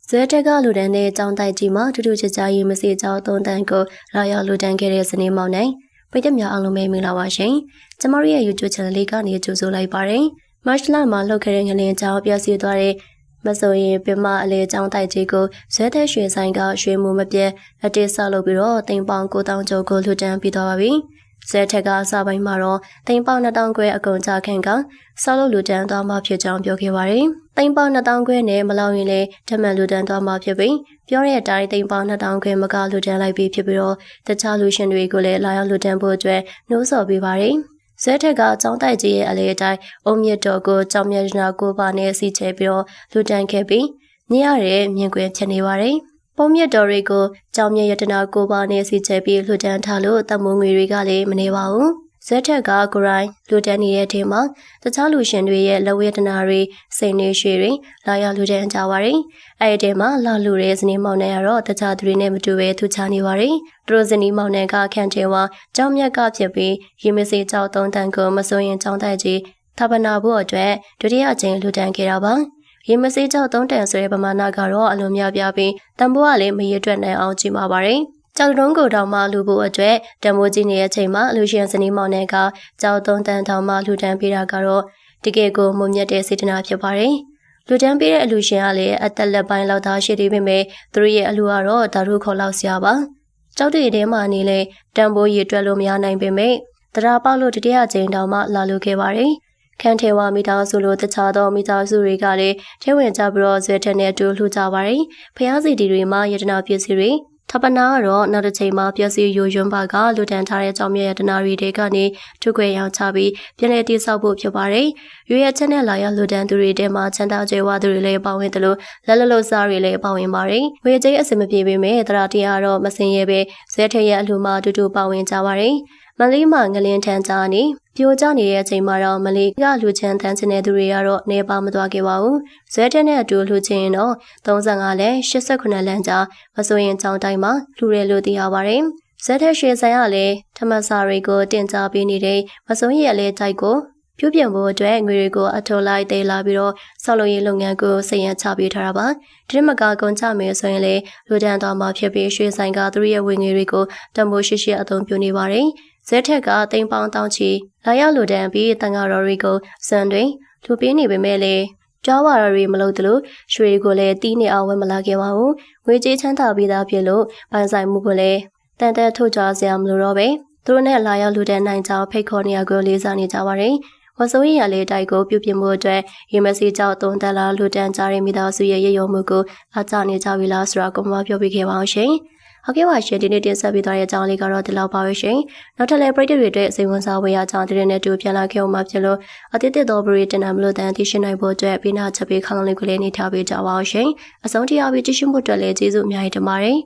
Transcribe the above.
ဇွဲတက်ကလူတန်းတဲ့ကြောင်းတိုက်ကြီးမှာထူးထူးခြားခြားရေးမစေကြောင်းသုံးတန်းကိုလာရောက်လူတန်းခဲ့တဲ့စနေမောင်နိုင်ပြည်သက်များအားလုံးပဲမင်္ဂလာပါရှင်။ကျမတို့ရဲ့ YouTube channel လေးကနေကြိုဆိုလိုက်ပါရစေ။မတ်လမှာလှုပ်ခဲ့တဲ့ငလင်ကြောင်းပြည့်စည်သွားတဲ့မဆိုရင်ပြမအလေကြောင်းတိုက်ကြီးကိုဇွဲသက်ရွှေဆိုင်ကရွှေမှုမပြတ်အတေးဆောက်လုပ်ပြီးတော့တိမ်ပေါင်9000ကျော်ကိုလူတန်းပြီးသွားပါပြီ။ဇွဲထက်ကစာပိုင်းမှာတော့တိမ်ပေါင်2000ခွဲအကုန်ကြခန့်ကဆောက်လုပ်လူတန်းသွားမှဖြစ်ကြောင်းပြောခဲ့ပါတယ်။တိမ်ပေါင်2000ခွဲနဲ့မလောက်ရင်လည်းဓမ္မလူတန်းသွားမှဖြစ်ပြီးပြောတဲ့အတိုင်းတိမ်ပေါင်2000ခွဲမကလူတန်းလိုက်ပြီးဖြစ်ပြီးတော့တခြားလူရှင်တွေကိုလည်းလာရောက်လူတန်းဖို့အတွက်နှိုးဆော်ပေးပါတယ်။ဇွဲထက်ကကျောင်းတိုက်ကြီးရဲ့အလေအတိုင်းအုံမြင့်တော်ကိုကြောင်မြတ်နာကိုပါနဲ့စီချဲပြီးတော့လူတန်းခဲ့ပြီးညရတဲ့မြင်ကွင်းဖြစ်နေပါတယ်။ပုံမြင့်တော်တွေကိုကြောင်မြတ်ရတနာကိုပါနဲ့စီချဲပြီးလူတန်းထားလို့တမိုးငွေတွေကလည်းမနေပါဘူး။ဇက်ထက်ကကိုရိုင်းလူတန်းနေတဲ့ထဲမှာတခြားလူရှင်တွေရဲ့လက်ဝဲတနာတွေစိန်နေရွှေတွေလာရောက်လူတန်းကြပါတယ်။အဲဒီထဲမှာလာလူတဲ့ဇနီးမောင်နှံကတော့တခြားသူတွေနဲ့မတူဘဲထူခြားနေပါတယ်။သူတို့ဇနီးမောင်နှံကခန့်ထဲဝါကြောင်မြတ်ကဖြစ်ပြီးရေမစေကြောက်သုံးတန်းကိုမစိုးရင်ကြောင်းတိုက်ကြီးသဗ္ဗနာဖို့အတွက်ဒုတိယကျင်းလူတန်းခဲ့တာပါ။ရေမစေကြောက်3တန်ဆိုတဲ့ပမာဏကတော့အလွန်များပြားပြီးတန်ဖိုးကလည်းမရေတွက်နိုင်အောင်ကြီးမာပါတယ်။ကြောက်တုံးကိုတောင်မှလူဖို့အတွက်တမိုးကြီးနေတဲ့အချိန်မှာလူရှင်စနီးမောင်နဲ့ကကြောက်3တန်တောင်မှလူတန်းပေးတာကတော့တကယ်ကိုမုံမြတ်တဲ့စေတနာဖြစ်ပါတယ်။လူတန်းပေးတဲ့အလူရှင်ကလည်းအသက်လက်ပိုင်းလောက်သားရှိသေးပေမဲ့သူတို့ရဲ့အလူကတော့ဓာတ်ခေါ်လောက်စရာပါ။ကြောက်တွေထဲမှာနေလေတန်ဖိုးရေတွက်လို့မရနိုင်ပေမဲ့တရားပေါက်လို့တတိယကျင်းတောင်မှလာလူခဲ့ပါတယ်။ခန့်ထေဝါမိသားစုလိုတခြားသောမိသားစုတွေကလည်းထဲဝင်ကြပြီးတော့ဇွဲထက်နဲ့တူလှူကြပါတယ်။ဖျားစီတီတွေမှာယတနာပစ္စည်းတွေထပ်ပနာကတော့နောက်တစ်ချိန်မှာပျက်စီးယိုယွန်းပါကလူတန်းထားတဲ့ကြောင်မြတ်ယတနာတွေကနေထုခွဲရောင်းချပြီးပြန်လည်တည်ဆောက်ဖို့ဖြစ်ပါတယ်။ရွေရချက်နဲ့လာရောက်လူတန်းသူတွေထဲမှာချမ်းသာကြွယ်ဝသူတွေလည်းပါဝင်တယ်လို့လက်လလို့စားတွေလည်းပါဝင်ပါတယ်။ဝေကျိအစင်မပြေပေမဲ့တရားတရားတော့မစင်ရဲပဲဇွဲထက်ရဲ့အလှူမှာတူတူပါဝင်ကြပါတယ်။မလေးမှာငလင်းထန်းကြားနေပြိုကျနေတဲ့အချိန်မှာတော့မလေးကလူချမ်းတန်းချင်တဲ့သူတွေကတော့နေပါမသွားခဲ့ပါဘူး။ဇွဲတက်နဲ့အတူလူချင်းတော့35လမ်း89လမ်းကြားမဆိုရင်ကြောင်းတိုင်းမှာလူရဲလို့သိရပါတယ်။ဇွဲတက်ရွှေဆိုင်ကလည်းထမစာတွေကိုတင်ကြားပေးနေတဲ့မဆိုရင်ရဲ့လဲတိုက်ကိုပြုပြင်ဖို့အတွက်ငွေတွေကိုအထော်လိုက်သေးလာပြီးတော့ဆောက်လုပ်ရေးလုပ်ငန်းကိုစိတ်ရချပေးထားတာပါ။ဒီမကကုန်ကြမယ်ဆိုရင်လေလူတန်းသွားမှာဖြစ်ပြီးရွှေဆိုင်ကသူတို့ရဲ့ဝင်ငွေတွေကိုတမိုးရှိရှိအသုံးပြုနေပါတယ်။ဇက်ထက်ကတိမ်ပေါင်းတောင်းချီလာရောက်လူတန်းပြီးတန်ဃာတော်တွေကိုစံတွင်လူပေးနေပေမဲ့လေကြားဝါတော်တွေမလို့တလို့ရွှေကိုလည်းတီးနေအောင်ဝယ်မလာခဲ့ပါဘူး။ငွေကြေးချမ်းသာပြီးသားဖြစ်လို့ပိုင်ဆိုင်မှုကိုလည်းတန်တက်ထုတ်ကြစရာမလိုတော့ပဲသူတို့နဲ့လာရောက်လူတန်းနိုင်ကြောင်းဖိတ်ခေါ်နေရကိုလေးစားနေကြပါတယ်။ဝဆိုရင်ရလေတိုက်ကိုပြုပြင်မှုအတွက်ရေမစီကြောက်သုံးတက်လာလူတန်းကြားရမိသားစုရဲ့ရည်ရွယ်မှုကိုအားကျနေကြပြီလားဆိုတာကိုမှပြောပြခဲ့ပါအောင်ရှင်။ဟုတ်ကဲ့ပါရှင်ဒီနေ့တင်ဆက်ပေးသွားတဲ့အကြောင်းလေးကတော့ဒီလောက်ပါပဲရှင်နောက်ထပ်လည်းပရိသတ်တွေအတွက်စိတ်ဝင်စားဖွယ်ရာအကြောင်းတွေနဲ့တူပြန်လာခဲ့အောင်မှာဖြစ်လို့အတိတ်သောပရိသတ်နာမလို့တန်သိရှိနိုင်ဖို့အတွက်ပေးနာချက်ပေးခေါင်းလေးကိုလည်းနေထားပေးကြပါအောင်ရှင်အဆုံးထိအားပေးကြည့်ရှုမှုအတွက်လည်းကျေးဇူးအများကြီးတင်ပါတယ်